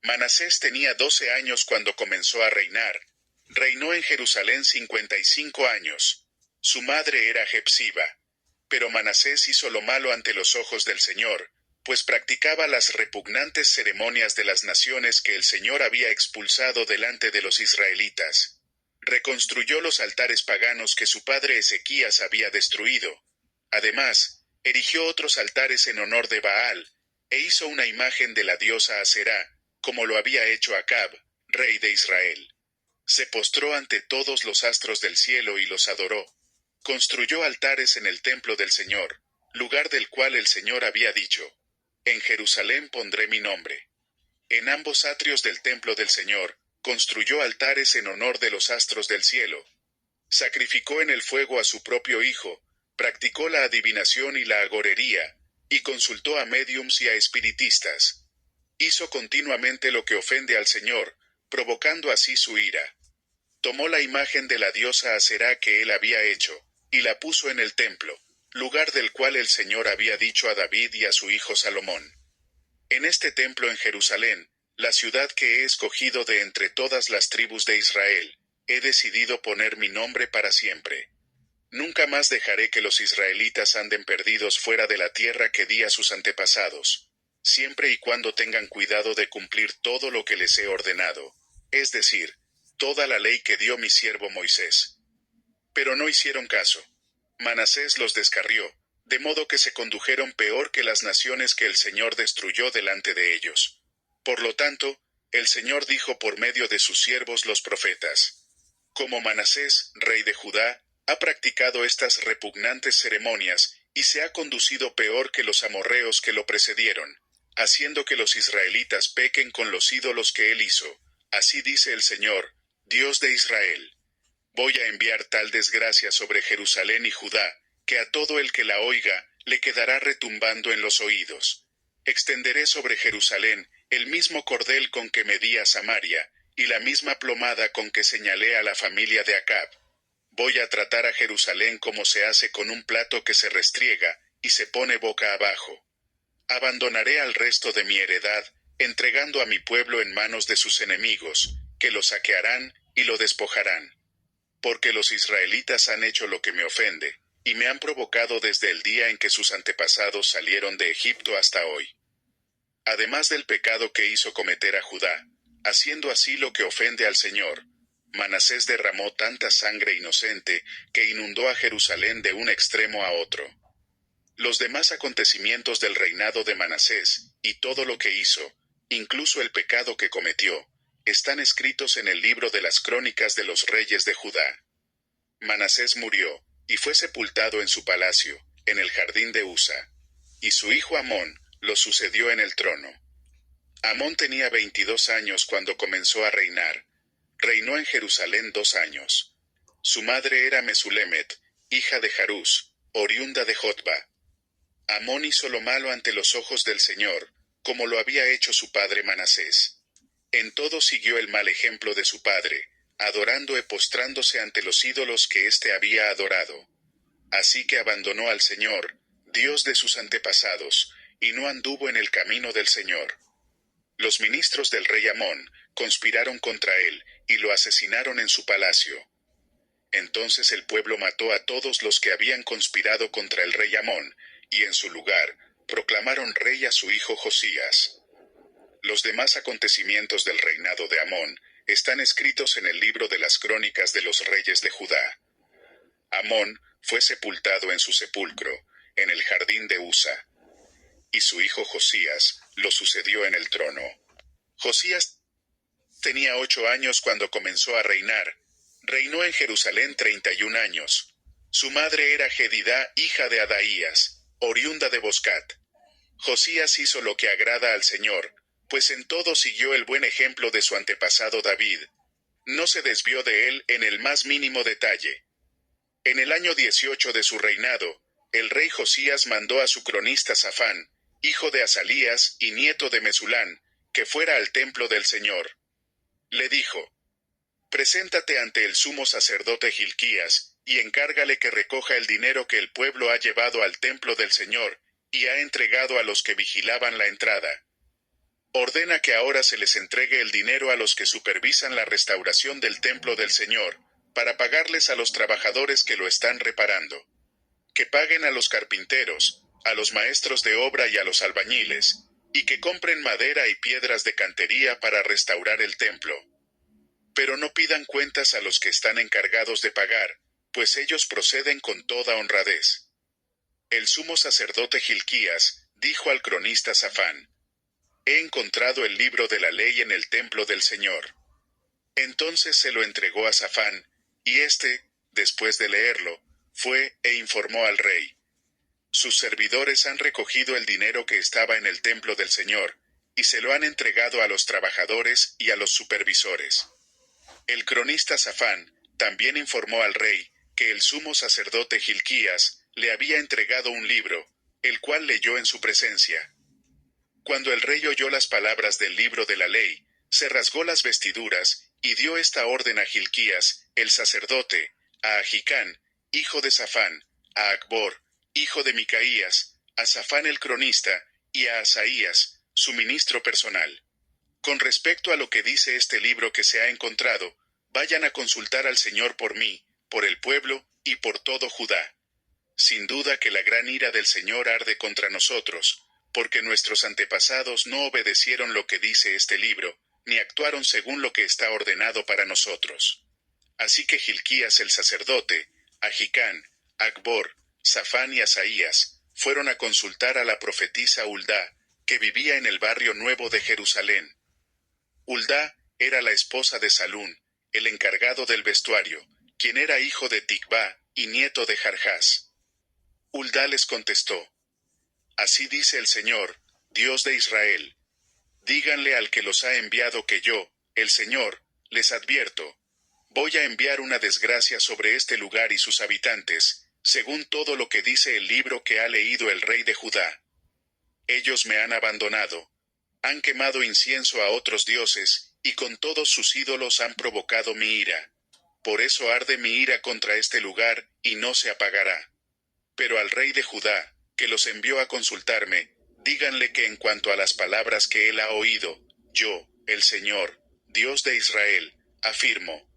Manasés tenía 12 años cuando comenzó a reinar. Reinó en Jerusalén 55 años. Su madre era Jepsiba. Pero Manasés hizo lo malo ante los ojos del Señor, pues practicaba las repugnantes ceremonias de las naciones que el Señor había expulsado delante de los israelitas. Reconstruyó los altares paganos que su padre Ezequías había destruido. Además, erigió otros altares en honor de Baal, e hizo una imagen de la diosa Aserá, como lo había hecho Acab, rey de Israel. Se postró ante todos los astros del cielo y los adoró. Construyó altares en el templo del Señor, lugar del cual el Señor había dicho: En Jerusalén pondré mi nombre. En ambos atrios del templo del Señor, construyó altares en honor de los astros del cielo. Sacrificó en el fuego a su propio hijo, practicó la adivinación y la agorería, y consultó a médiums y a espiritistas. Hizo continuamente lo que ofende al Señor, provocando así su ira. Tomó la imagen de la diosa Aserá que él había hecho, y la puso en el templo, lugar del cual el Señor había dicho a David y a su hijo Salomón: En este templo en Jerusalén, la ciudad que he escogido de entre todas las tribus de Israel, he decidido poner mi nombre para siempre. Nunca más dejaré que los israelitas anden perdidos fuera de la tierra que di a sus antepasados, siempre y cuando tengan cuidado de cumplir todo lo que les he ordenado, es decir, toda la ley que dio mi siervo Moisés. Pero no hicieron caso. Manasés los descarrió, de modo que se condujeron peor que las naciones que el Señor destruyó delante de ellos. Por lo tanto, el Señor dijo por medio de sus siervos los profetas: Como Manasés, rey de Judá, ha practicado estas repugnantes ceremonias, y se ha conducido peor que los amorreos que lo precedieron, haciendo que los israelitas pequen con los ídolos que él hizo, así dice el Señor, Dios de Israel: Voy a enviar tal desgracia sobre Jerusalén y Judá, que a todo el que la oiga, le quedará retumbando en los oídos. Extenderé sobre Jerusalén el mismo cordel con que medí a Samaria, y la misma plomada con que señalé a la familia de Acab. Voy a tratar a Jerusalén como se hace con un plato que se restriega, y se pone boca abajo. Abandonaré al resto de mi heredad, entregando a mi pueblo en manos de sus enemigos, que lo saquearán y lo despojarán. Porque los israelitas han hecho lo que me ofende, y me han provocado desde el día en que sus antepasados salieron de Egipto hasta hoy. Además del pecado que hizo cometer a Judá, haciendo así lo que ofende al Señor, Manasés derramó tanta sangre inocente que inundó a Jerusalén de un extremo a otro. Los demás acontecimientos del reinado de Manasés, y todo lo que hizo, incluso el pecado que cometió, están escritos en el libro de las crónicas de los reyes de Judá. Manasés murió, y fue sepultado en su palacio, en el jardín de Usa. Y su hijo Amón lo sucedió en el trono. Amón tenía 22 años cuando comenzó a reinar. Reinó en Jerusalén 2 años. Su madre era Mesulemet, hija de Jarús, oriunda de Jotba. Amón hizo lo malo ante los ojos del Señor, como lo había hecho su padre Manasés. En todo siguió el mal ejemplo de su padre, adorando y postrándose ante los ídolos que éste había adorado. Así que abandonó al Señor, Dios de sus antepasados, y no anduvo en el camino del Señor. Los ministros del rey Amón conspiraron contra él, y lo asesinaron en su palacio. Entonces el pueblo mató a todos los que habían conspirado contra el rey Amón, y en su lugar, proclamaron rey a su hijo Josías. Los demás acontecimientos del reinado de Amón están escritos en el libro de las crónicas de los reyes de Judá. Amón fue sepultado en su sepulcro, en el jardín de Usa. Y su hijo Josías lo sucedió en el trono. Josías tenía 8 años cuando comenzó a reinar. Reinó en Jerusalén 31 años. Su madre era Jedidá, hija de Adaías, oriunda de Boscat. Josías hizo lo que agrada al Señor, pues en todo siguió el buen ejemplo de su antepasado David. No se desvió de él en el más mínimo detalle. En el año 18 de su reinado, el rey Josías mandó a su cronista Safán, hijo de Asalías y nieto de Mesulán, que fuera al templo del Señor. Le dijo: Preséntate ante el sumo sacerdote Gilquías, y encárgale que recoja el dinero que el pueblo ha llevado al templo del Señor, y ha entregado a los que vigilaban la entrada. Ordena que ahora se les entregue el dinero a los que supervisan la restauración del templo del Señor, para pagarles a los trabajadores que lo están reparando. Que paguen a los carpinteros, a los maestros de obra y a los albañiles, y que compren madera y piedras de cantería para restaurar el templo. Pero no pidan cuentas a los que están encargados de pagar, pues ellos proceden con toda honradez. El sumo sacerdote Hilquías dijo al cronista Safán: He encontrado el libro de la ley en el templo del Señor. Entonces se lo entregó a Safán, y éste, después de leerlo, fue e informó al rey. Sus servidores han recogido el dinero que estaba en el templo del Señor, y se lo han entregado a los trabajadores y a los supervisores. El cronista Safán también informó al rey que el sumo sacerdote Hilquías le había entregado un libro, el cual leyó en su presencia. Cuando el rey oyó las palabras del libro de la ley, se rasgó las vestiduras y dio esta orden a Hilquías, el sacerdote, a Ahicán, hijo de Safán, a Acbor, hijo de Micaías, a Safán el cronista, y a Asaías, su ministro personal. Con respecto a lo que dice este libro que se ha encontrado, vayan a consultar al Señor por mí, por el pueblo, y por todo Judá. Sin duda que la gran ira del Señor arde contra nosotros, porque nuestros antepasados no obedecieron lo que dice este libro, ni actuaron según lo que está ordenado para nosotros. Así que Hilquías el sacerdote, Ahicán, Acbor, Safán y Asaías, fueron a consultar a la profetisa Huldá, que vivía en el barrio nuevo de Jerusalén. Huldá era la esposa de Salún, el encargado del vestuario, quien era hijo de Ticvá y nieto de Jarjás. Huldá les contestó: Así dice el Señor, Dios de Israel. Díganle al que los ha enviado que yo, el Señor, les advierto, voy a enviar una desgracia sobre este lugar y sus habitantes, según todo lo que dice el libro que ha leído el rey de Judá. Ellos me han abandonado, han quemado incienso a otros dioses, y con todos sus ídolos han provocado mi ira. Por eso arde mi ira contra este lugar, y no se apagará. Pero al rey de Judá, que los envió a consultarme, díganle que en cuanto a las palabras que él ha oído, yo, el Señor, Dios de Israel, afirmo,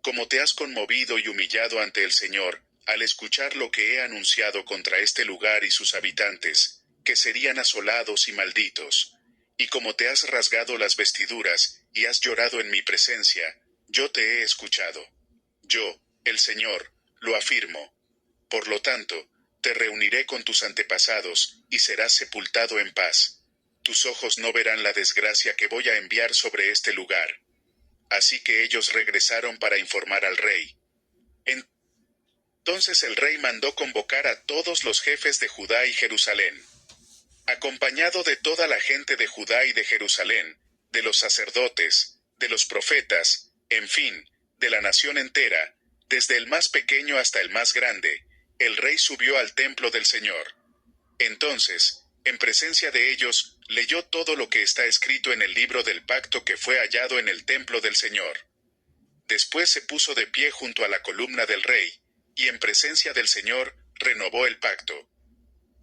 como te has conmovido y humillado ante el Señor, al escuchar lo que he anunciado contra este lugar y sus habitantes, que serían asolados y malditos, y como te has rasgado las vestiduras, y has llorado en mi presencia, yo te he escuchado. Yo, el Señor, lo afirmo. Por lo tanto, te reuniré con tus antepasados, y serás sepultado en paz. Tus ojos no verán la desgracia que voy a enviar sobre este lugar. Así que ellos regresaron para informar al rey. Entonces el rey mandó convocar a todos los jefes de Judá y Jerusalén. Acompañado de toda la gente de Judá y de Jerusalén, de los sacerdotes, de los profetas, en fin, de la nación entera, desde el más pequeño hasta el más grande, el rey subió al templo del Señor. Entonces, en presencia de ellos, leyó todo lo que está escrito en el libro del pacto que fue hallado en el templo del Señor. Después se puso de pie junto a la columna del rey, y en presencia del Señor, renovó el pacto.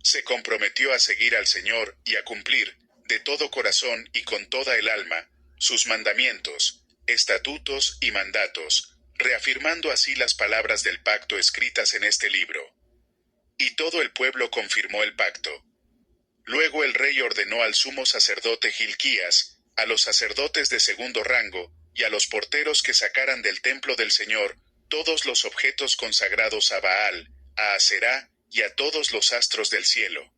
Se comprometió a seguir al Señor y a cumplir, de todo corazón y con toda el alma, sus mandamientos, estatutos y mandatos, reafirmando así las palabras del pacto escritas en este libro. Y todo el pueblo confirmó el pacto. Luego el rey ordenó al sumo sacerdote Hilquías, a los sacerdotes de segundo rango, y a los porteros que sacaran del templo del Señor todos los objetos consagrados a Baal, a Aserá y a todos los astros del cielo.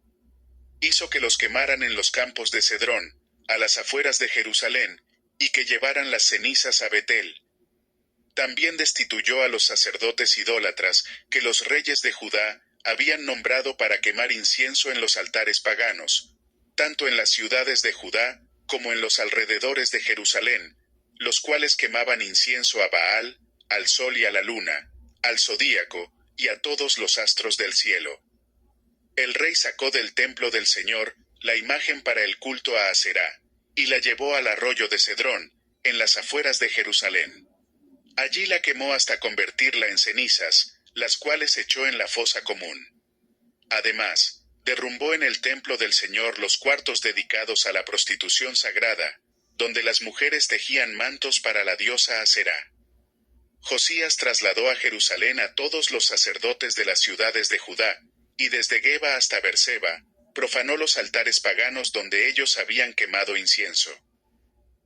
Hizo que los quemaran en los campos de Cedrón, a las afueras de Jerusalén, y que llevaran las cenizas a Betel. También destituyó a los sacerdotes idólatras que los reyes de Judá habían nombrado para quemar incienso en los altares paganos, tanto en las ciudades de Judá como en los alrededores de Jerusalén, los cuales quemaban incienso a Baal, al sol y a la luna, al zodíaco, y a todos los astros del cielo. El rey sacó del templo del Señor la imagen para el culto a Aserá, y la llevó al arroyo de Cedrón, en las afueras de Jerusalén. Allí la quemó hasta convertirla en cenizas, las cuales echó en la fosa común. Además, Derrumbó en el templo del Señor los cuartos dedicados a la prostitución sagrada, donde las mujeres tejían mantos para la diosa Aserá. Josías trasladó a Jerusalén a todos los sacerdotes de las ciudades de Judá, y desde Geba hasta Berseba, profanó los altares paganos donde ellos habían quemado incienso.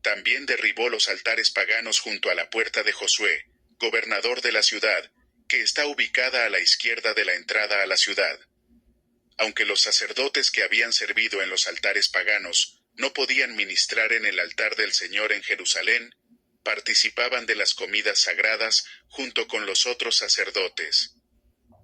También derribó los altares paganos junto a la puerta de Josué, gobernador de la ciudad, que está ubicada a la izquierda de la entrada a la ciudad. Aunque los sacerdotes que habían servido en los altares paganos no podían ministrar en el altar del Señor en Jerusalén, participaban de las comidas sagradas junto con los otros sacerdotes.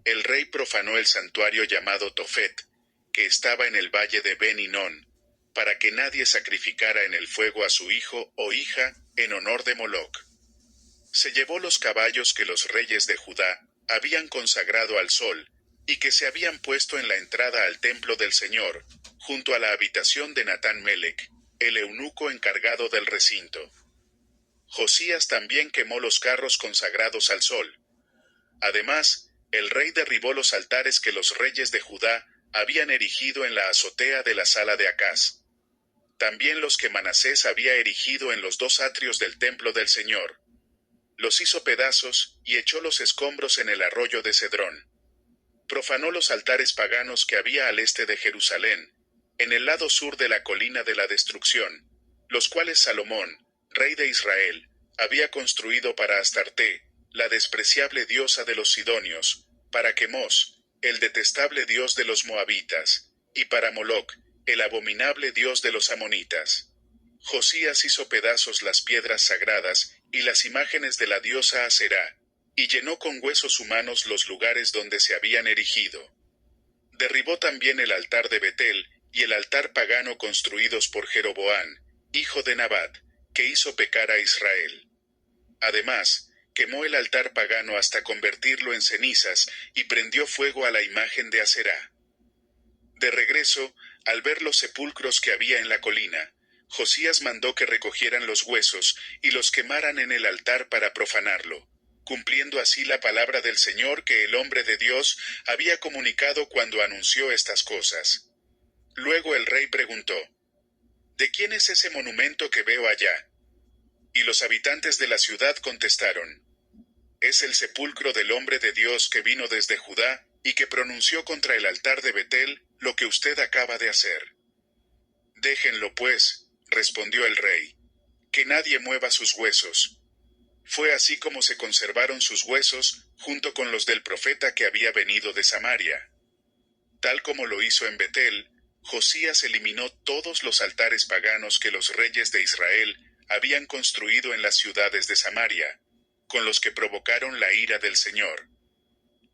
El rey profanó el santuario llamado Tofet, que estaba en el valle de Ben Hinnom, para que nadie sacrificara en el fuego a su hijo o hija en honor de Moloc. Se llevó los caballos que los reyes de Judá habían consagrado al sol, y que se habían puesto en la entrada al templo del Señor, junto a la habitación de Natán Melech, el eunuco encargado del recinto. Josías también quemó los carros consagrados al sol. Además, el rey derribó los altares que los reyes de Judá habían erigido en la azotea de la sala de Acaz. También los que Manasés había erigido en los dos atrios del templo del Señor. Los hizo pedazos y echó los escombros en el arroyo de Cedrón. Profanó los altares paganos que había al este de Jerusalén, en el lado sur de la colina de la destrucción, los cuales Salomón, rey de Israel, había construido para Astarte, la despreciable diosa de los sidonios, para Quemos, el detestable dios de los moabitas, y para Moloc, el abominable dios de los amonitas. Josías hizo pedazos las piedras sagradas y las imágenes de la diosa Aserá, y llenó con huesos humanos los lugares donde se habían erigido. Derribó también el altar de Betel y el altar pagano construidos por Jeroboam, hijo de Nabat, que hizo pecar a Israel. Además, quemó el altar pagano hasta convertirlo en cenizas y prendió fuego a la imagen de Aserá. De regreso, al ver los sepulcros que había en la colina, Josías mandó que recogieran los huesos y los quemaran en el altar para profanarlo, cumpliendo así la palabra del Señor que el hombre de Dios había comunicado cuando anunció estas cosas. Luego el rey preguntó: ¿De quién es ese monumento que veo allá? Y los habitantes de la ciudad contestaron: es el sepulcro del hombre de Dios que vino desde Judá, y que pronunció contra el altar de Betel lo que usted acaba de hacer. Déjenlo pues, respondió el rey, que nadie mueva sus huesos. Fue así como se conservaron sus huesos, junto con los del profeta que había venido de Samaria. Tal como lo hizo en Betel, Josías eliminó todos los altares paganos que los reyes de Israel habían construido en las ciudades de Samaria, con los que provocaron la ira del Señor.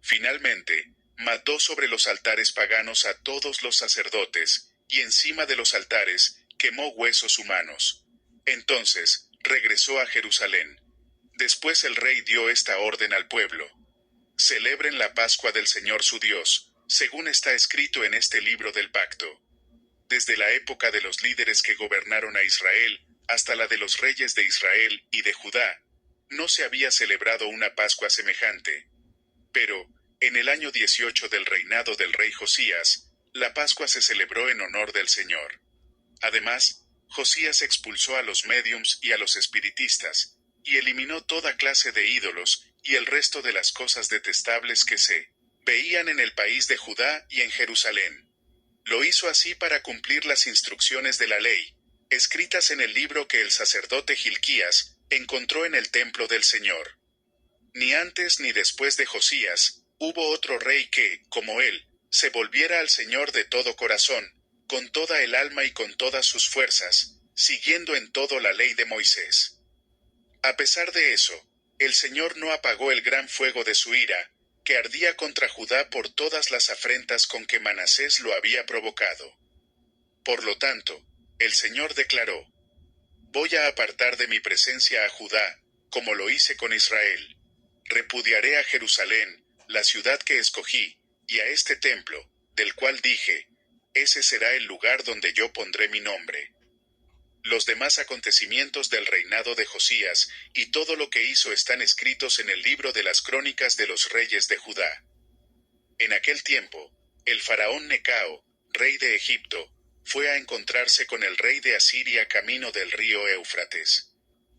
Finalmente, mató sobre los altares paganos a todos los sacerdotes, y encima de los altares quemó huesos humanos. Entonces, regresó a Jerusalén. Después el rey dio esta orden al pueblo: celebren la Pascua del Señor su Dios, según está escrito en este libro del pacto. Desde la época de los líderes que gobernaron a Israel, hasta la de los reyes de Israel y de Judá, no se había celebrado una Pascua semejante. Pero, en el año 18 del reinado del rey Josías, la Pascua se celebró en honor del Señor. Además, Josías expulsó a los médiums y a los espiritistas, y eliminó toda clase de ídolos, y el resto de las cosas detestables que se veían en el país de Judá y en Jerusalén. Lo hizo así para cumplir las instrucciones de la ley, escritas en el libro que el sacerdote Hilquías encontró en el templo del Señor. Ni antes ni después de Josías, hubo otro rey que, como él, se volviera al Señor de todo corazón, con toda el alma y con todas sus fuerzas, siguiendo en todo la ley de Moisés. A pesar de eso, el Señor no apagó el gran fuego de su ira, que ardía contra Judá por todas las afrentas con que Manasés lo había provocado. Por lo tanto, el Señor declaró: voy a apartar de mi presencia a Judá, como lo hice con Israel. Repudiaré a Jerusalén, la ciudad que escogí, y a este templo, del cual dije: ese será el lugar donde yo pondré mi nombre. Los demás acontecimientos del reinado de Josías, y todo lo que hizo están escritos en el libro de las crónicas de los reyes de Judá. En aquel tiempo, el faraón Necao, rey de Egipto, fue a encontrarse con el rey de Asiria camino del río Éufrates.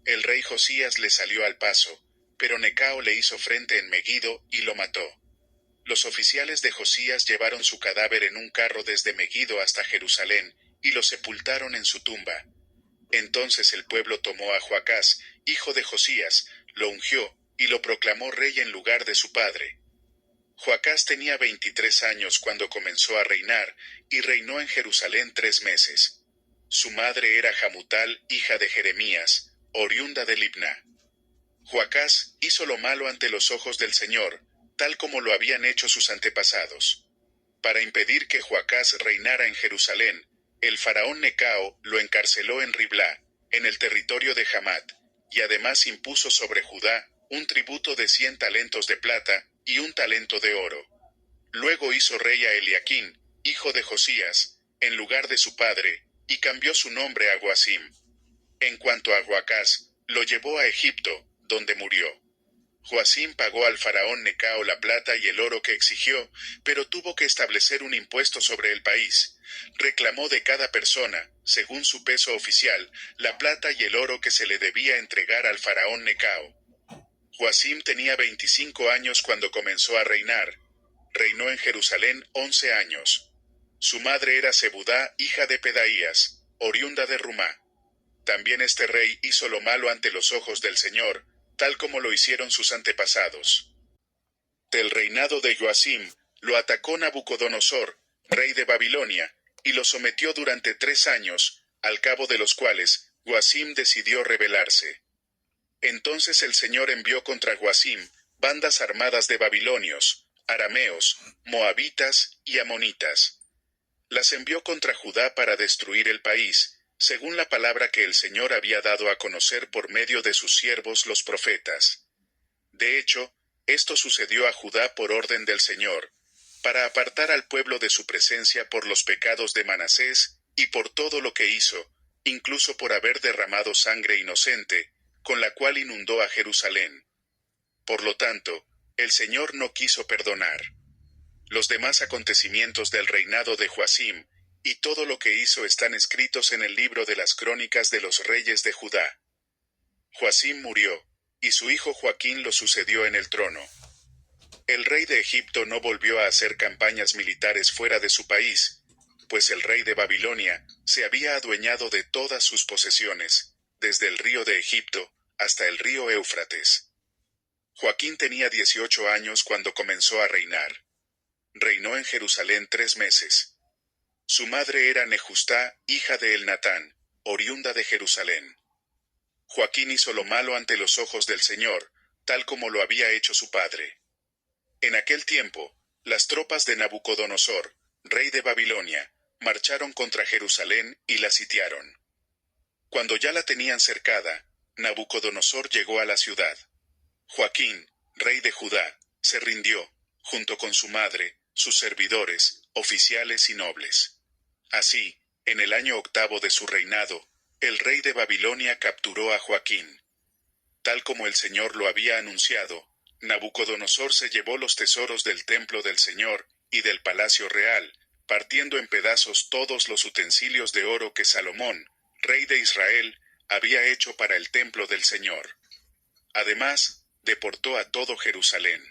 El rey Josías le salió al paso, pero Necao le hizo frente en Megido y lo mató. Los oficiales de Josías llevaron su cadáver en un carro desde Megido hasta Jerusalén, y lo sepultaron en su tumba. Entonces el pueblo tomó a Joacás, hijo de Josías, lo ungió, y lo proclamó rey en lugar de su padre. Joacás tenía 23 años cuando comenzó a reinar, y reinó en Jerusalén 3 meses. Su madre era Hamutal, hija de Jeremías, oriunda de Libna. Joacás hizo lo malo ante los ojos del Señor, tal como lo habían hecho sus antepasados. Para impedir que Joacás reinara en Jerusalén, el faraón Necao lo encarceló en Riblá, en el territorio de Hamat, y además impuso sobre Judá un tributo de 100 talentos de plata y un talento de oro. Luego hizo rey a Eliaquín, hijo de Josías, en lugar de su padre, y cambió su nombre a Joacim. En cuanto a Joacás, lo llevó a Egipto, donde murió. Joacim pagó al faraón Necao la plata y el oro que exigió, pero tuvo que establecer un impuesto sobre el país. Reclamó de cada persona, según su peso oficial, la plata y el oro que se le debía entregar al faraón Necao. Joacim tenía 25 años cuando comenzó a reinar. Reinó en Jerusalén 11 años. Su madre era Zebudá, hija de Pedaías, oriunda de Rumá. También este rey hizo lo malo ante los ojos del Señor, tal como lo hicieron sus antepasados. Del reinado de Joacim, lo atacó Nabucodonosor, rey de Babilonia, y lo sometió durante 3 años, al cabo de los cuales, Joacim decidió rebelarse. Entonces el Señor envió contra Joacim bandas armadas de babilonios, arameos, moabitas y amonitas. Las envió contra Judá para destruir el país, según la palabra que el Señor había dado a conocer por medio de sus siervos los profetas. De hecho, esto sucedió a Judá por orden del Señor, para apartar al pueblo de su presencia por los pecados de Manasés y por todo lo que hizo, incluso por haber derramado sangre inocente, con la cual inundó a Jerusalén. Por lo tanto, el Señor no quiso perdonar. Los demás acontecimientos del reinado de Joacim, y todo lo que hizo están escritos en el libro de las crónicas de los reyes de Judá. Joacim murió, y su hijo Joaquín lo sucedió en el trono. El rey de Egipto no volvió a hacer campañas militares fuera de su país, pues el rey de Babilonia se había adueñado de todas sus posesiones, desde el río de Egipto hasta el río Éufrates. Joaquín tenía 18 años cuando comenzó a reinar. Reinó en Jerusalén 3 meses. Su madre era Nejustá, hija de Elnatán, oriunda de Jerusalén. Joaquín hizo lo malo ante los ojos del Señor, tal como lo había hecho su padre. En aquel tiempo, las tropas de Nabucodonosor, rey de Babilonia, marcharon contra Jerusalén y la sitiaron. Cuando ya la tenían cercada, Nabucodonosor llegó a la ciudad. Joaquín, rey de Judá, se rindió, junto con su madre, sus servidores, oficiales y nobles. Así, en el año 8 de su reinado, el rey de Babilonia capturó a Joaquín. Tal como el Señor lo había anunciado, Nabucodonosor se llevó los tesoros del templo del Señor y del palacio real, partiendo en pedazos todos los utensilios de oro que Salomón, rey de Israel, había hecho para el templo del Señor. Además, deportó a todo Jerusalén,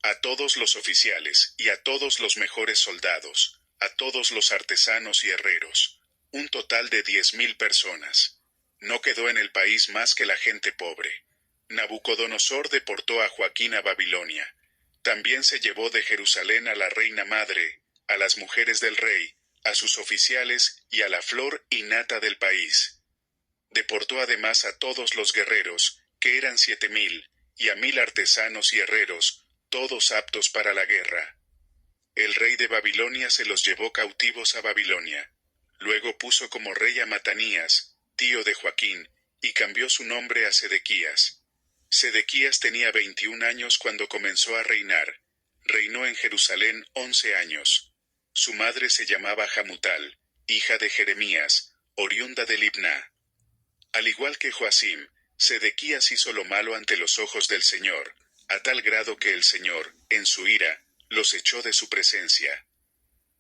a todos los oficiales y a todos los mejores soldados, a todos los artesanos y herreros, un total de 10,000 personas. No quedó en el país más que la gente pobre. Nabucodonosor deportó a Joaquín a Babilonia. También se llevó de Jerusalén a la reina madre, a las mujeres del rey, a sus oficiales y a la flor y nata del país. Deportó además a todos los guerreros, que eran 7,000, y a 1,000 artesanos y herreros, todos aptos para la guerra. El rey de Babilonia se los llevó cautivos a Babilonia. Luego puso como rey a Matanías, tío de Joaquín, y cambió su nombre a Sedequías. Sedequías tenía 21 años cuando comenzó a reinar. Reinó en Jerusalén 11 años. Su madre se llamaba Hamutal, hija de Jeremías, oriunda de Libná. Al igual que Joacim, Sedequías hizo lo malo ante los ojos del Señor, a tal grado que el Señor, en su ira, los echó de su presencia.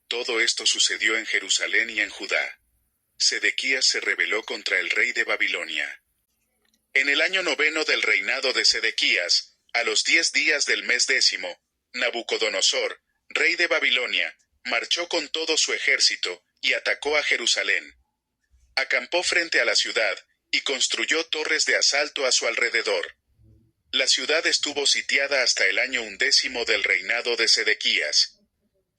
Todo esto sucedió en Jerusalén y en Judá. Sedequías se rebeló contra el rey de Babilonia. En el año 9 del reinado de Sedequías, a los 10 días del mes 10, Nabucodonosor, rey de Babilonia, marchó con todo su ejército y atacó a Jerusalén. Acampó frente a la ciudad y construyó torres de asalto a su alrededor. La ciudad estuvo sitiada hasta el año 11 del reinado de Sedequías.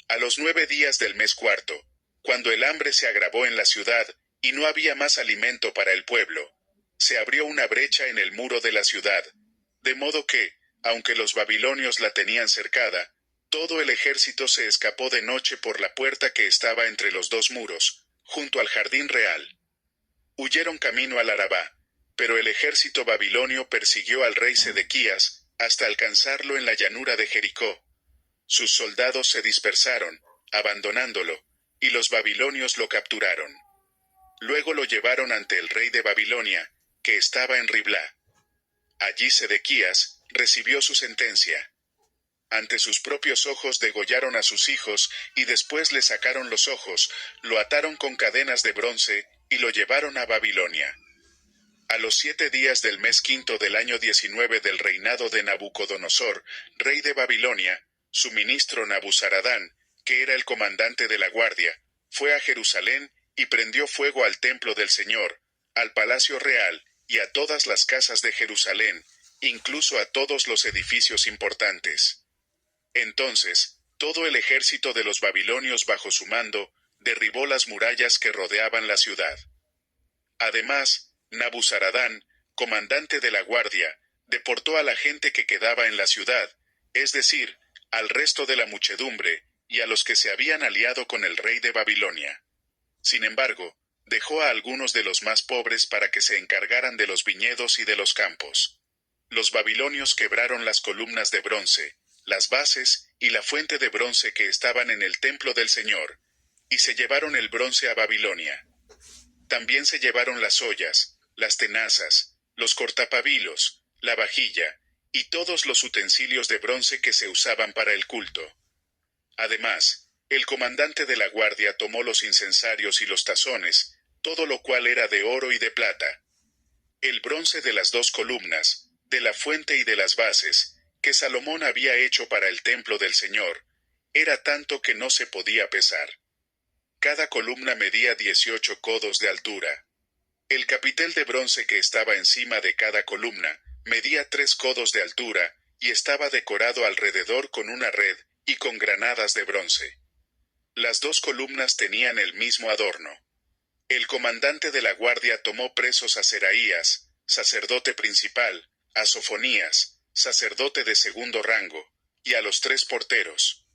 A los 9 días del mes 4, cuando el hambre se agravó en la ciudad y no había más alimento para el pueblo, se abrió una brecha en el muro de la ciudad, de modo que, aunque los babilonios la tenían cercada, todo el ejército se escapó de noche por la puerta que estaba entre los dos muros, junto al jardín real. Huyeron camino al Arabá, pero el ejército babilonio persiguió al rey Sedequías hasta alcanzarlo en la llanura de Jericó. Sus soldados se dispersaron, abandonándolo, y los babilonios lo capturaron. Luego lo llevaron ante el rey de Babilonia, que estaba en Riblá. Allí Sedequías recibió su sentencia. Ante sus propios ojos degollaron a sus hijos y después le sacaron los ojos, lo ataron con cadenas de bronce y lo llevaron a Babilonia. A los 7 días del mes 5 del año 19 del reinado de Nabucodonosor, rey de Babilonia, su ministro Nabuzaradán, que era el comandante de la guardia, fue a Jerusalén y prendió fuego al templo del Señor, al palacio real y a todas las casas de Jerusalén, incluso a todos los edificios importantes. Entonces, todo el ejército de los babilonios bajo su mando, derribó las murallas que rodeaban la ciudad. Además, Nabuzaradán, comandante de la guardia, deportó a la gente que quedaba en la ciudad, es decir, al resto de la muchedumbre, y a los que se habían aliado con el rey de Babilonia. Sin embargo, dejó a algunos de los más pobres para que se encargaran de los viñedos y de los campos. Los babilonios quebraron las columnas de bronce, las bases y la fuente de bronce que estaban en el templo del Señor, y se llevaron el bronce a Babilonia. También se llevaron las ollas, las tenazas, los cortapabilos, la vajilla, y todos los utensilios de bronce que se usaban para el culto. Además, el comandante de la guardia tomó los incensarios y los tazones, todo lo cual era de oro y de plata. El bronce de las 2 columnas, de la fuente y de las bases, que Salomón había hecho para el templo del Señor, era tanto que no se podía pesar. Cada columna medía 18 codos de altura. El capitel de bronce que estaba encima de cada columna medía 3 codos de altura y estaba decorado alrededor con una red y con granadas de bronce. Las 2 columnas tenían el mismo adorno. El comandante de la guardia tomó presos a Seraías, sacerdote principal, a Sofonías, sacerdote de segundo rango, y a los 3 porteros.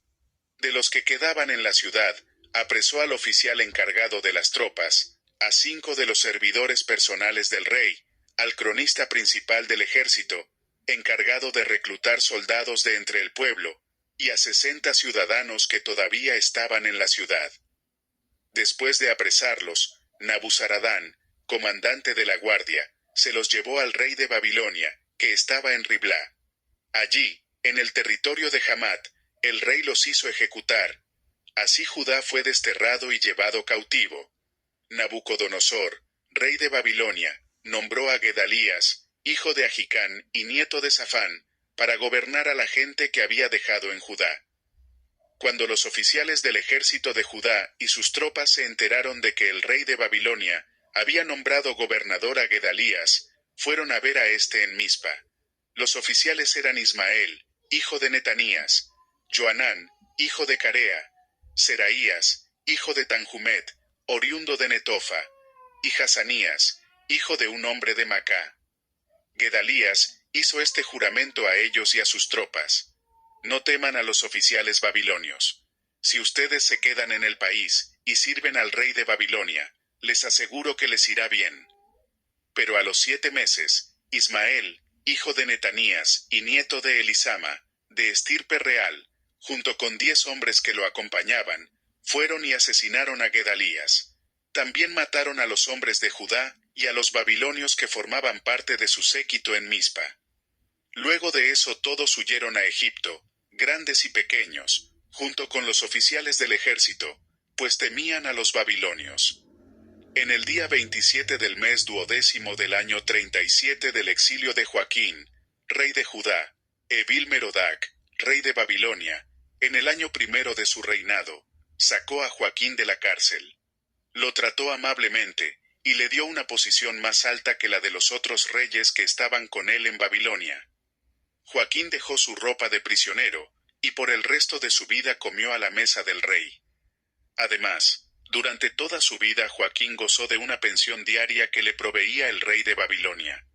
De los que quedaban en la ciudad, apresó al oficial encargado de las tropas, a 5 de los servidores personales del rey, al cronista principal del ejército, encargado de reclutar soldados de entre el pueblo, y a 60 ciudadanos que todavía estaban en la ciudad. Después de apresarlos, Nabuzaradán, comandante de la guardia, se los llevó al rey de Babilonia, que estaba en Riblá. Allí, en el territorio de Hamat, el rey los hizo ejecutar. Así Judá fue desterrado y llevado cautivo. Nabucodonosor, rey de Babilonia, nombró a Gedalías, hijo de Ahicán y nieto de Safán, para gobernar a la gente que había dejado en Judá. Cuando los oficiales del ejército de Judá y sus tropas se enteraron de que el rey de Babilonia había nombrado gobernador a Gedalías, fueron a ver a éste en Mizpa. Los oficiales eran Ismael, hijo de Netanías, Joanán, hijo de Carea, Seraías, hijo de Tanhumet, oriundo de Netofa, y Hazanías, hijo de un hombre de Macá. Gedalías hizo este juramento a ellos y a sus tropas: no teman a los oficiales babilonios. Si ustedes se quedan en el país y sirven al rey de Babilonia, les aseguro que les irá bien. Pero a los 7 meses, Ismael, hijo de Netanías y nieto de Elisama, de estirpe real, junto con 10 hombres que lo acompañaban, fueron y asesinaron a Gedalías. También mataron a los hombres de Judá y a los babilonios que formaban parte de su séquito en Mizpa. Luego de eso todos huyeron a Egipto, grandes y pequeños, junto con los oficiales del ejército, pues temían a los babilonios. En el día 27 del mes 12º del año 37 del exilio de Joaquín, rey de Judá, Evil-Merodach, rey de Babilonia, en el año primero de su reinado, sacó a Joaquín de la cárcel. Lo trató amablemente, y le dio una posición más alta que la de los otros reyes que estaban con él en Babilonia. Joaquín dejó su ropa de prisionero, y por el resto de su vida comió a la mesa del rey. Además, durante toda su vida Joaquín gozó de una pensión diaria que le proveía el rey de Babilonia.